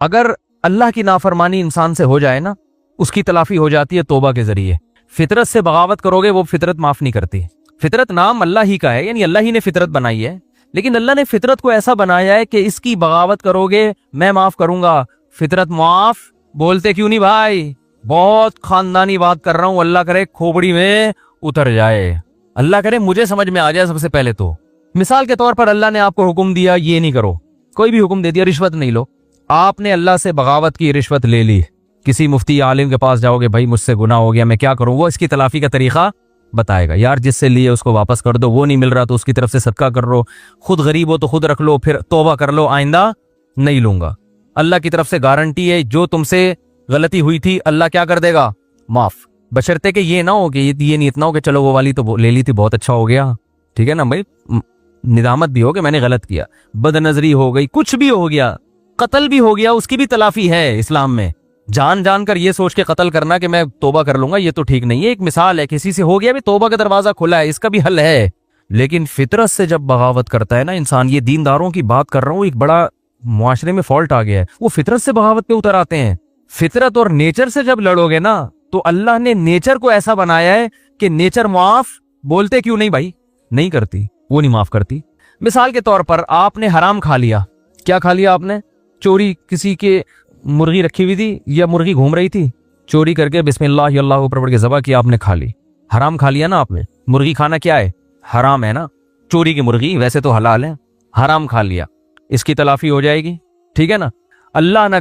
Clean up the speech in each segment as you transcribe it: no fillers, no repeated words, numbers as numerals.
अगर अल्लाह की नाफरमानी इंसान से हो जाए ना, उसकी तलाफी हो जाती है तौबा के जरिए। फितरत से बगावत करोगे, वो फितरत माफ नहीं करती। फितरत नाम अल्लाह ही का है, यानी अल्लाह ही ने फितरत बनाई है, लेकिन अल्लाह ने फितरत को ऐसा बनाया है कि इसकी बगावत करोगे मैं माफ करूंगा। फितरत माफ बोलते क्यों नहीं भाई? बहुत खानदानी बात कर रहा हूं, अल्लाह करे खोपड़ी में उतर जाए, अल्लाह करे मुझे समझ में आ जाए। सबसे पहले तो मिसाल के तौर पर अल्लाह ने आपको हुक्म दिया ये नहीं करो, कोई भी हुक्म दे दिया, रिश्वत नहीं लो। आपने अल्लाह से बगावत की, रिश्वत ले ली, किसी मुफ्ती आलिम के पास जाओगे, भाई मुझसे गुनाह हो गया मैं क्या करूं, वो इसकी तलाफी का तरीका बताएगा। यार जिससे लिए उसको वापस कर दो, वो नहीं मिल रहा तो उसकी तरफ से सदका कर लो, खुद गरीब हो तो खुद रख लो, फिर तौबा कर लो आइंदा नहीं लूंगा। अल्लाह की तरफ से गारंटी है जो तुमसे गलती हुई थी अल्लाह क्या कर देगा? माफ। बशर्ते कि ये ना हो कि ये नहीं इतना हो कि चलो वो वाली तो ले ली थी बहुत अच्छा हो गया, ठीक है ना भाई, निदामत भी हो कि मैंने गलत किया, बदनजरी हो गई, कुछ भी हो गया, कत्ल भी हो गया, उसकी भी तलाफी है इस्लाम में। जान जान कर ये सोच के कत्ल करना कि मैं तौबा कर लूंगा, ये तो ठीक नहीं है। एक मिसाल है, किसी से हो गया भी, तौबा का दरवाजा खुला है, इसका भी हल है। लेकिन फितरत से जब बगावत करता है ना इंसान, ये दीनदारों की बात कर रहा हूं, एक बड़ा मुआशरे में फॉल्ट आ गया है, वो फितरत से बगावत पे उतर आते हैं। फितरत और नेचर से जब लड़ोगे ना, तो अल्लाह ने नेचर को ऐसा बनाया है कि नेचर माफ बोलते क्यों नहीं भाई? नहीं करती, वो नहीं माफ करती। मिसाल के तौर पर आपने हराम खा लिया, क्या खा लिया आपने? चोरी, किसी के मुर्गी रखी हुई थी या मुर्गी घूम रही थी, चोरी करके बिस्मिल्लाह अल्लाह ऊपर पढ़ के ज़बह किया, आपने खा ली, हराम खा लिया ना आपने। मुर्गी खाना क्या है? हराम है ना। चोरी की मुर्गी वैसे तो हलाल है, हराम खा लिया, इसकी तलाफी हो जाएगी, ठीक है ना। अल्लाह न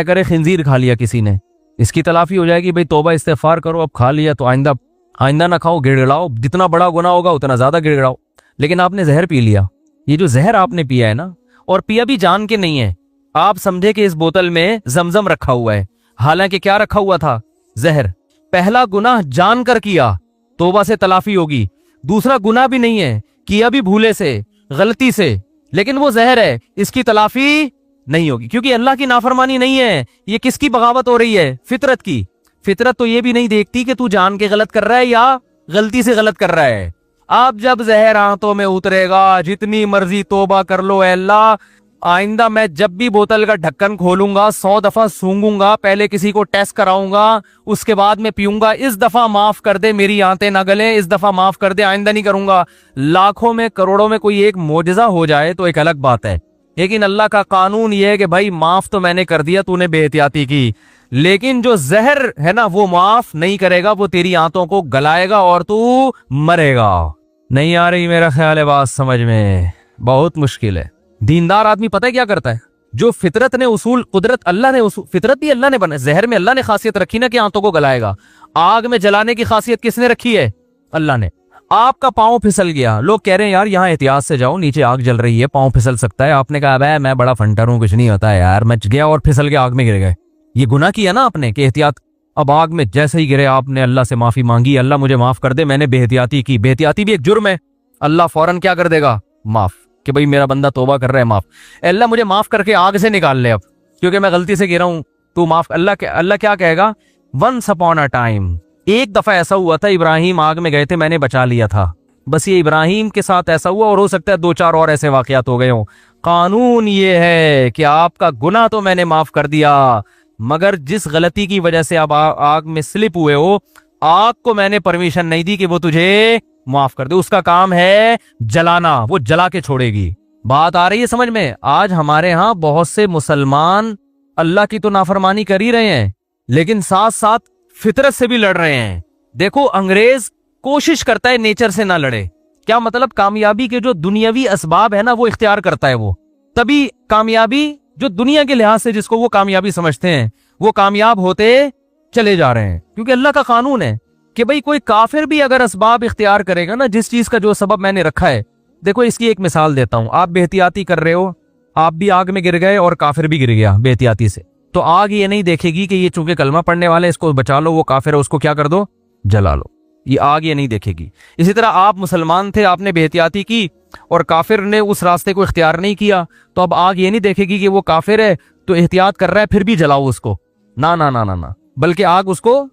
करे खिंजीर खा लिया किसी ने, इसकी तलाफी हो जाएगी, भाई तौबा इस्तिगफार करो, अब खा लिया तो आइंदा ना खाओ, गिड़गिड़ाओ, जितना बड़ा गुनाह होगा उतना ज्यादा गिड़गिड़ाओ। लेकिन आपने जहर पी लिया, ये जो जहर आपने पिया है ना, और पिया भी जान के नहीं है, आप समझे कि इस बोतल में जमजम रखा हुआ है, हालांकि क्या रखा हुआ था? जहर। पहला गुनाह जानकर किया, तौबा से तलाफी होगी। दूसरा गुनाह भी नहीं है, किया भी भूले से, गलती से, लेकिन वो जहर है, इसकी तलाफी नहीं होगी, क्योंकि अल्लाह की नाफरमानी नहीं है। ये किसकी बगावत हो रही है? फितरत की। फितरत तो ये भी नहीं देखती कि तू जान के गलत कर रहा है या गलती से गलत कर रहा है। अब जब जहर आंतों में उतरेगा, जितनी मर्जी तौबा कर लो, अल्लाह आइंदा मैं जब भी बोतल का ढक्कन खोलूंगा 100 दफा सूंघूंगा, पहले किसी को टेस्ट कराऊंगा, उसके बाद में पीऊंगा, इस दफा माफ कर दे, मेरी आंतें ना गले, इस दफा माफ कर दे, आइंदा नहीं करूंगा। लाखों में करोड़ों में कोई एक मोजज़ा हो जाए तो एक अलग बात है, लेकिन अल्लाह का कानून ये है कि भाई माफ तो मैंने कर दिया, तूने बेहतियाती की, लेकिन जो जहर है ना वो माफ नहीं करेगा, वो तेरी आंतों को गलाएगा और तू मरेगा। नहीं आ रही मेरा ख्याल है बात समझ में? बहुत मुश्किल है। दीनदार आदमी पता है क्या करता है? जो फितरत ने उसूल, कुदरत अल्लाह ने उसूल, फितरत भी अल्लाह ने बनाई, जहर में अल्लाह ने खासियत रखी ना कि आंतों को गलाएगा। आग में जलाने की खासियत किसने रखी है? अल्लाह ने। आपका पांव फिसल गया, लोग कह रहे हैं यार यहाँ एहतियात से जाओ, नीचे आग जल रही है, पांव फिसल सकता है। आपने कहा भाई मैं बड़ा फंटर हूं, कुछ नहीं होता है यार, मैं गया और फिसल के आग में गिर गए। ये गुनाह किया ना आपने कि एहतियात। अब आग में जैसे ही गिरे आपने अल्लाह से माफी मांगी, अल्लाह मुझे माफ कर दे, मैंने बेहतियाती की। बेहतियाती भी एक जुर्म है, अल्लाह फौरन क्या कर देगा? माफ, कि भाई मेरा बंदा तौबा कर रहा है, माफ। अल्लाह मुझे माफ करके आग से निकाल ले अब, क्योंकि मैं गलती से गिरा हूं, तू माफ। अल्लाह क्या कहेगा? वंस अपॉन अ टाइम, एक दफा ऐसा हुआ था, इब्राहिम आग में गए थे, मैंने बचा लिया था। बस ये इब्राहिम के साथ ऐसा हुआ, और हो सकता है 2-4 और ऐसे वाकयात हो गए हों। कानून ये है कि आपका गुनाह तो मैंने माफ कर दिया, मगर जिस गलती की वजह से आप आग में स्लिप हुए हो, आग को मैंने परमिशन नहीं दी कि वो तुझे माफ कर दे। उसका काम है जलाना, वो जला के छोड़ेगी। बात आ रही है समझ में? आज हमारे यहाँ बहुत से मुसलमान अल्लाह की तो नाफरमानी कर ही रहे हैं, लेकिन साथ साथ फितरत से भी लड़ रहे हैं। देखो, अंग्रेज कोशिश करता है नेचर से ना लड़े। क्या मतलब? कामयाबी के जो दुनियावी असबाब है ना, वो इख्तियार करता है। वो तभी कामयाबी, जो दुनिया के लिहाज से जिसको वो कामयाबी समझते हैं, वो कामयाब होते चले जा रहे हैं, क्योंकि अल्लाह का कानून है कि भाई कोई काफिर भी अगर असबाब इख्तियार करेगा ना, जिस चीज का जो सबब मैंने रखा है। देखो, इसकी एक मिसाल देता हूं। आप बेहतियाती कर रहे हो, आप भी आग में गिर गए और काफिर भी गिर गया बेहतियाती से, तो आग ये नहीं देखेगी कि ये चूंकि कलमा पढ़ने वाले, इसको बचा लो, वो काफिर है उसको क्या कर दो? जला लो। ये आग ये नहीं देखेगी। इसी तरह आप मुसलमान थे, आपने बेहतियाती की और काफिर ने उस रास्ते को इख्तियार नहीं किया, तो अब आग ये नहीं देखेगी कि वो काफिर है तो एहतियात कर रहा है, फिर भी जलाओ उसको। ना ना ना ना ना, बल्कि आग उसको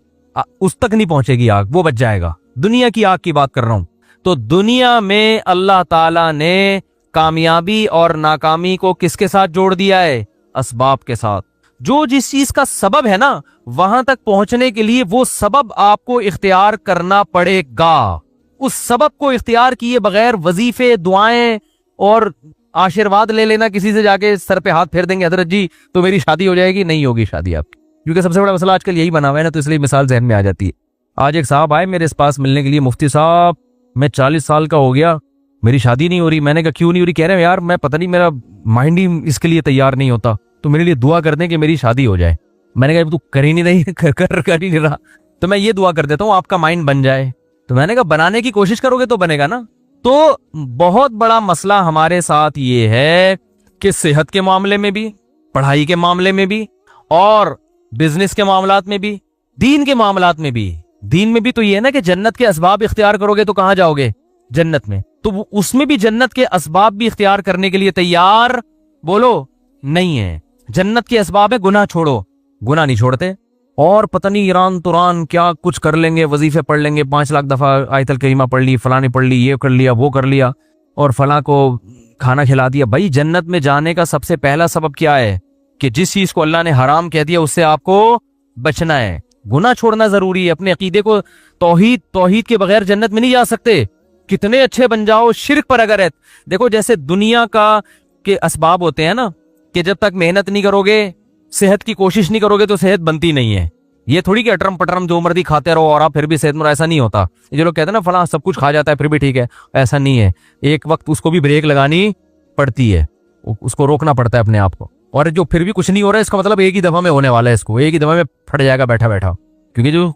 उस तक नहीं पहुंचेगी, आग वो बच जाएगा। दुनिया की आग की बात कर रहा हूं। तो दुनिया में अल्लाह ताला ने कामयाबी और नाकामी को किसके साथ जोड़ दिया है? असबाब के साथ। जो जिस चीज का सबब है ना, वहां तक पहुंचने के लिए वो सबब आपको इख्तियार करना पड़ेगा। उस सबब को इख्तियार किए बगैर वजीफे, दुआएं और आशीर्वाद ले लेना, किसी से जाके सर पे हाथ फेर देंगे हजरत जी तो मेरी शादी हो जाएगी, नहीं होगी शादी आपकी। क्योंकि सबसे बड़ा मसला आजकल यही बना हुआ है ना, तो इसलिए मिसाल जहन में आ जाती है। आज एक साहब आए मेरे पास मिलने के लिए, मुफ्ती साहब मैं 40 साल का हो गया, मेरी शादी नहीं हो रही। मैंने कहा क्यों नहीं हो रही? कह रहे हैं यार मैं पता नहीं, मेरा माइंड ही इसके लिए तैयार नहीं होता, तो मेरे लिए दुआ कर दें कि मेरी शादी हो जाए। मैंने कहा तू कर ही नहीं रही, कर ही नहीं रहा, तो मैं ये दुआ कर देता हूँ आपका माइंड बन जाए। तो मैंने कहा बनाने की कोशिश करोगे तो बनेगा ना। तो बहुत बड़ा मसला हमारे साथ ये है कि सेहत के मामले में भी, पढ़ाई के मामले में भी, और बिजनेस के मामलात में भी, दीन के मामलात में भी। दीन में भी तो ये है ना कि जन्नत के असबाब इख्तियार करोगे तो कहां जाओगे? जन्नत में। तो उसमें भी जन्नत के असबाब भी इख्तियार करने के लिए तैयार बोलो नहीं है। जन्नत के असबाब है गुनाह छोड़ो, गुनाह नहीं छोड़ते। और पता नहीं ईरान तुरान क्या कुछ कर लेंगे, वजीफे पढ़ लेंगे, 5 लाख दफा आयतल करीमा पढ़ ली, फलाने पढ़ ली, ये कर लिया, वो कर लिया, और फला को खाना खिला दिया। भाई जन्नत में जाने का सबसे पहला सबब क्या है? कि जिस चीज को अल्लाह ने हराम कह दिया उससे आपको बचना है, गुनाह छोड़ना जरूरी है। अपने अकीदे को तौहीद के बगैर जन्नत में नहीं जा सकते, कितने अच्छे बन जाओ, शिर्क पर अगर है। देखो जैसे दुनिया का के असबाब होते हैं ना, कि जब तक मेहनत नहीं करोगे, सेहत की कोशिश नहीं करोगे तो सेहत बनती नहीं है। ये थोड़ी कि अटरम पटरम जो मर्जी खाते रहो और आप फिर भी सेहतमंद, ऐसा नहीं होता। ये जो लोग कहते हैं ना फला सब कुछ खा जाता है फिर भी ठीक है, ऐसा नहीं है। एक वक्त उसको भी ब्रेक लगानी पड़ती है, उसको रोकना पड़ता है अपने आप को। और जो फिर भी कुछ नहीं हो रहा है, इसका मतलब एक ही दफा में होने वाला है, इसको एक ही दफा में फट जाएगा बैठा बैठा। क्योंकि जो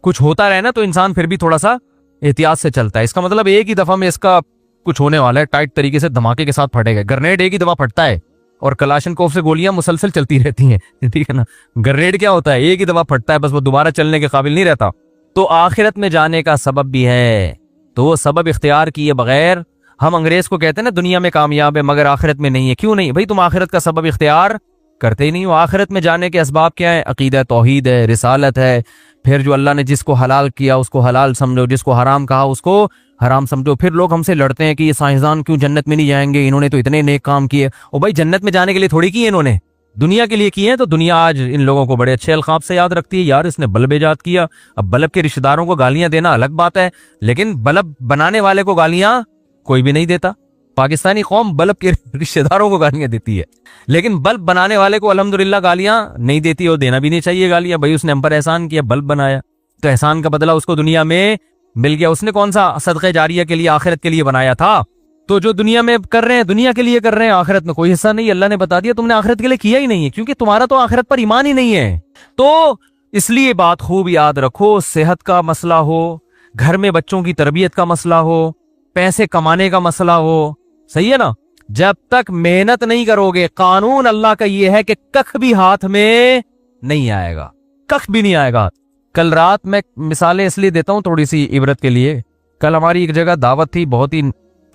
कुछ होता रहे ना, तो इंसान फिर भी थोड़ा सा एहतियात से चलता है। इसका मतलब एक ही दफा में इसका कुछ होने वाला है, टाइट तरीके से धमाके के साथ फटेगा। ग्रेनेड एक ही दफा फटता है और कलाशनकोव से गोलियां मुसलसल चलती रहती हैं, ठीक है ना। ग्रेनेड क्या होता है? एक ही दफा फटता है, बस वो दोबारा चलने के काबिल नहीं रहता। तो आखिरत में जाने का सबब भी है, तो वो सबब इख्तियार किए बगैर, हम अंग्रेज को कहते हैं ना दुनिया में कामयाब है मगर आखिरत में नहीं है। क्यों नहीं भाई? तुम आखिरत का सबब इख्तियार करते ही नहीं हो। आखिरत में जाने के असबाब क्या है? अकीदा तौहीद है, रिसालत है। फिर जो अल्लाह ने जिसको हलाल किया उसको हलाल समझो, जिसको हराम कहा उसको हराम समझो। फिर लोग हमसे लड़ते हैं कि ये साइंसदान क्यों जन्नत में नहीं जाएंगे, इन्होंने तो इतने नेक काम किए। ओ भाई जन्नत में जाने के लिए थोड़ी किए इन्होंने, दुनिया के लिए किए हैं। तो दुनिया आज इन लोगों को बड़े अच्छे अलकाब से याद रखती है, यार इसने बल्ब ईजाद किया। अब बल्ब के रिश्तेदारों को गालियां देना अलग बात है, लेकिन बल्ब बनाने वाले को गालियां कोई भी नहीं देता। पाकिस्तानी कौम बल्ब के रिश्तेदारों को गालियां देती है, लेकिन बल्ब बनाने वाले को अल्हम्दुलिल्लाह गालियां नहीं देती, और देना भी नहीं चाहिए गालियां। भाई उसने हम पर एहसान किया, बल्ब बनाया, तो एहसान का बदला उसको दुनिया में मिल गया। उसने कौन सा सदक़े जारिया के लिए, आखिरत के लिए बनाया था? तो जो दुनिया में कर रहे हैं दुनिया के लिए कर रहे हैं, आखिरत में कोई हिस्सा नहीं। अल्लाह ने बता दिया तुमने आखिरत के लिए किया ही नहीं है, क्योंकि तुम्हारा तो आखिरत पर ईमान ही नहीं है। तो इसलिए बात खूब याद रखो, सेहत का मसला हो, घर में बच्चों की तरबियत का मसला हो, पैसे कमाने का मसला हो, सही है ना, जब तक मेहनत नहीं करोगे, कानून अल्लाह का ये है कि कख भी हाथ में नहीं आएगा, कख भी नहीं आएगा। कल रात मैं मिसालें इसलिए देता हूं थोड़ी सी इबरत के लिए। कल हमारी एक जगह दावत थी, बहुत ही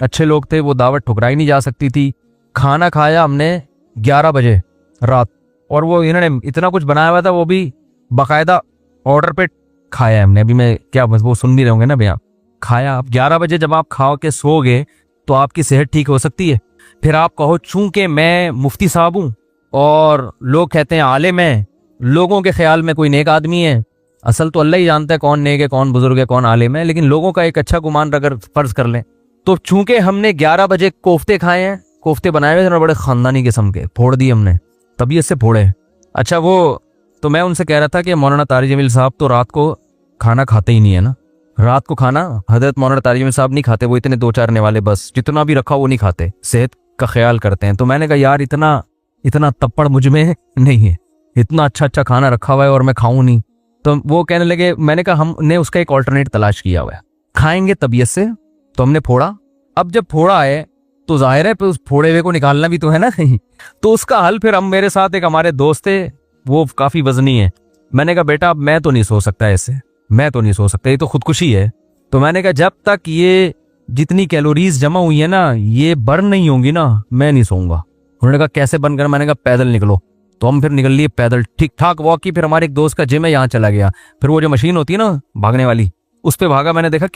अच्छे लोग थे, वो दावत ठुकराई नहीं जा सकती थी। खाना खाया हमने 11 बजे रात, और वो इन्होंने इतना कुछ बनाया हुआ था, वो भी बाकायदा ऑर्डर पे खाया हमने। अभी मैं क्या, बस वो सुन नहीं रहोगे ना भैया, खाया। अब 11 बजे जब आप खा के सोओगे तो आपकी सेहत ठीक हो सकती है। फिर आप कहो चूंकि मैं मुफ्ती साहब हूं और लोग कहते हैं आलिम है, लोगों के ख्याल में कोई नेक आदमी है। असल तो अल्लाह ही जानता है कौन नेक है, कौन बुजुर्ग है, कौन आलिम है, लेकिन लोगों का एक अच्छा गुमान अगर फर्ज कर लें तो चूंकि हमने 11 बजे कोफ्ते खाए हैं, कोफ्ते बनाए हुए थे बड़े खानदानी किस्म के, फोड़ दिए हमने, तबीयत से फोड़े। अच्छा वो तो मैं उनसे कह रहा था कि मौलाना तारिक जमील साहब तो रात को खाना खाते ही नहीं है ना, रात को खाना हजरत मौलाना तारिक जमील साहब नहीं खाते, वो इतने 2-4 वाले बस जितना भी रखा वो नहीं खाते, सेहत का ख्याल करते हैं। तो मैंने कहा यार इतना तप्पड़ मुझ में नहीं है, इतना अच्छा खाना रखा हुआ है और मैं खाऊं नहीं। तो वो कहने लगे, मैंने कहा हमने उसका एक ऑल्टरनेट तलाश किया हुआ है, खाएंगे तबीयत से। तो हमने फोड़ा, अब जब फोड़ा है तो जाहिर है उस फोड़े हुए को निकालना भी तो है ना कहीं। तो उसका हल फिर हम, मेरे साथ एक हमारे दोस्त थे, वो काफी वजनी है। मैंने कहा बेटा मैं तो नहीं सो सकता ऐसे, मैं तो नहीं सो सकता, ये तो खुदकुशी है। तो मैंने कहा जब तक ये जितनी कैलोरीज जमा हुई है ना ये बर्न नहीं होंगी ना, मैं नहीं सोऊंगा। उन्होंने कहा कैसे बर्न कर? मैंने कहा पैदल निकलो। तो हम फिर निकल लिए पैदल, ठीक ठाक वॉक की। फिर हमारे एक दोस्त का जिम है, यहाँ चला गया। फिर वो जो मशीन होती है ना भागने वाली, उस पर भागा। मैंने देखा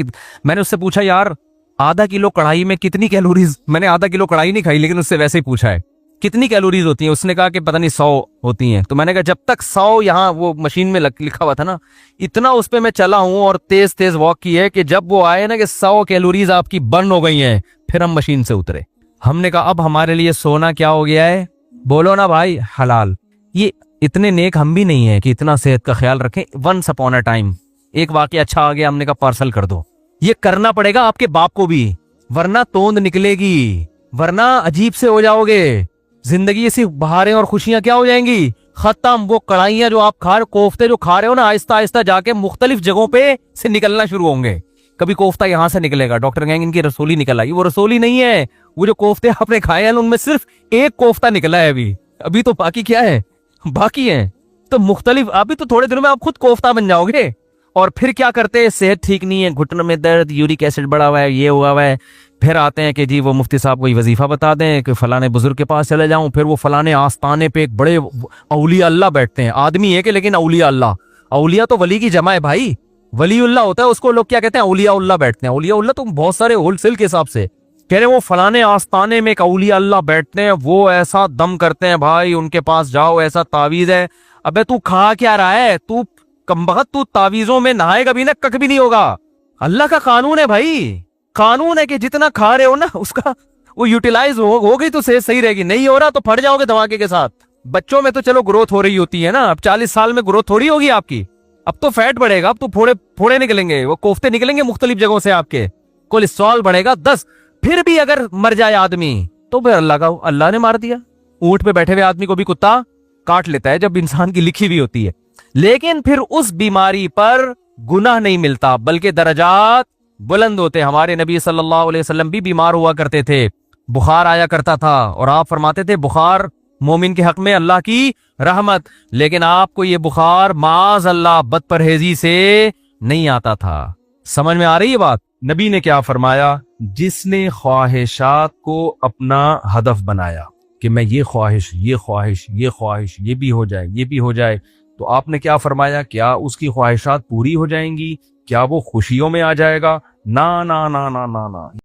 मैंने उससे पूछा यार आधा किलो कढ़ाई में कितनी कैलोरीज, मैंने आधा किलो कढ़ाई नहीं खाई लेकिन उससे वैसे ही पूछा है कितनी कैलोरीज होती हैं? उसने कहा कि पता नहीं 100 होती हैं। तो मैंने कहा जब तक 100 यहाँ वो मशीन में लिखा हुआ था ना, इतना उस पे मैं चला हूं और तेज तेज वॉक की है कि जब वो आए ना कि 100 कैलोरीज आपकी बर्न हो गई हैं, फिर हम मशीन से उतरे। हमने कहा अब हमारे लिए सोना क्या हो गया है? बोलो ना भाई, हलाल। ये इतने नेक हम भी नहीं है कि इतना सेहत का ख्याल रखें। वंस अपॉन अ टाइम एक वाकया अच्छा आ गया, हमने कहा पार्सल कर दो। ये करना पड़ेगा आपके बाप को भी, वरना तोंद निकलेगी, वरना अजीब से हो जाओगे। जिंदगी से बहारें और खुशियां क्या हो जाएंगी? खत्म। वो कढ़ाइयां जो आप खा रहे, कोफ्ते जो खा रहे हो ना, आहिस्ता आहिस्ता जाके मुख्तलिफ जगहों पे से निकलना शुरू होंगे। कभी कोफ्ता यहां से निकलेगा, डॉक्टर कहेंगे इनकी रसोली निकल आई। वो रसोली नहीं है, वो जो कोफ्ते आपने खाए हैं उनमें सिर्फ एक कोफ्ता निकला है अभी तो बाकी क्या है? बाकी है। तो मुख्तलिफ, अभी तो थोड़े दिनों में आप खुद कोफ्ता बन जाओगे। और फिर क्या करते हैं? सेहत ठीक नहीं है, घुटनों में दर्द, यूरिक एसिड बढ़ा हुआ है, ये हुआ हुआ है। फिर आते हैं कि जी वो मुफ्ती साहब कोई वजीफा बता दें कि फलाने बुजुर्ग के पास चले जाऊं। फिर वो फलाने आस्ताने पे एक बड़े औलिया अल्लाह बैठते हैं। आदमी है कि लेकिन औलिया अल्लाह, औलिया तो वली की जमा है भाई। वलीउल्लाह होता है, उसको लोग क्या कहते हैं? औलिया उल्लाह बैठते हैं। औलिया उल्लाह तो बहुत सारे होलसेल के हिसाब से कह रहे हैं। वो फलाने आस्ताने में एक औलिया अल्लाह बैठते हैं, वो ऐसा दम करते हैं भाई, उनके पास जाओ, ऐसा तावीज है। अबे तू खा क्या रहा है? तू कमबख्त, तू तावीजों में नहाएगा भी ना, कख भी नहीं होगा। अल्लाह का कानून है भाई, कानून है कि जितना खा रहे हो ना उसका वो यूटिलाइज हो गई तो सेहत सही रहेगी। नहीं हो रहा तो फट जाओगे धमाके के साथ। बच्चों में तो चलो ग्रोथ हो रही होती है ना, अब 40 साल में ग्रोथ थोड़ी होगी आपकी। अब तो फैट बढ़ेगा, अब तो फोड़े फोड़े निकलेंगे, वो कोफ्ते निकलेंगे मुख्तलिफ जगहों से आपके, कोलेस्ट्रॉल बढ़ेगा 10। फिर भी अगर मर जाए आदमी तो फिर अल्लाह ने मार दिया। ऊंट पे बैठे हुए आदमी को भी कुत्ता काट लेता है जब इंसान की लिखी हुई होती है। लेकिन फिर उस बीमारी पर गुनाह नहीं मिलता, बल्कि दर्जात बुलंद होते। हमारे नबी सल्लल्लाहु अलैहि वसल्लम भी बीमार हुआ करते थे, बुखार आया करता था, और आप फरमाते थे बुखार मोमिन के हक में अल्लाह की रहमत। लेकिन आपको ये बुखार माज अल्लाह बदपरहेजी से नहीं आता था। समझ में आ रही है बात? नबी ने क्या फरमाया? जिसने ख्वाहिशात को अपना हदफ बनाया कि मैं ये ख्वाहिश, ये ख्वाहिश, ये ख्वाहिश, ये भी हो जाए, ये भी हो जाए, तो आपने क्या फरमाया? क्या उसकी ख्वाहिशात पूरी हो जाएंगी? क्या वो खुशियों में आ जाएगा? ना ना ना ना ना ना।